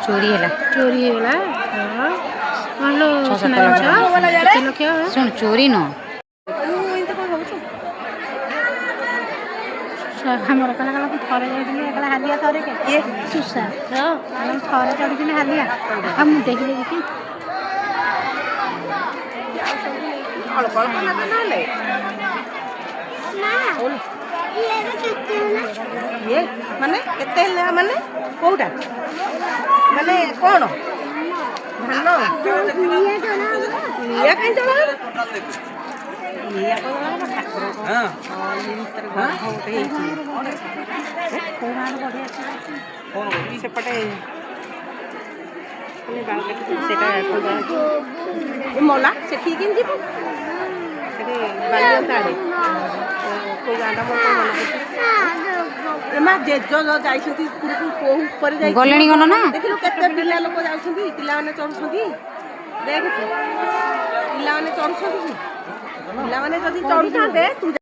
चोरी है शुण चोरी न हमर कला कला थरे जाइदिने कला हालिया थरे के ये सुसा हम थरे चढ़िदिने हालिया हम देखि देखि अल्प अल्प ना ले ये माने केते माने कोउटा माने कोन धान ये कहीं चला ये कोन ठाकुर हां सेपटे मोला से ठीक इन जीव गले ना देखिलु केते पिला लोक जाउछंती पिला माने चढ़ुछंती देख पिला माने चढ़ुछंती पिला माने जदी चढ़ुछंते तू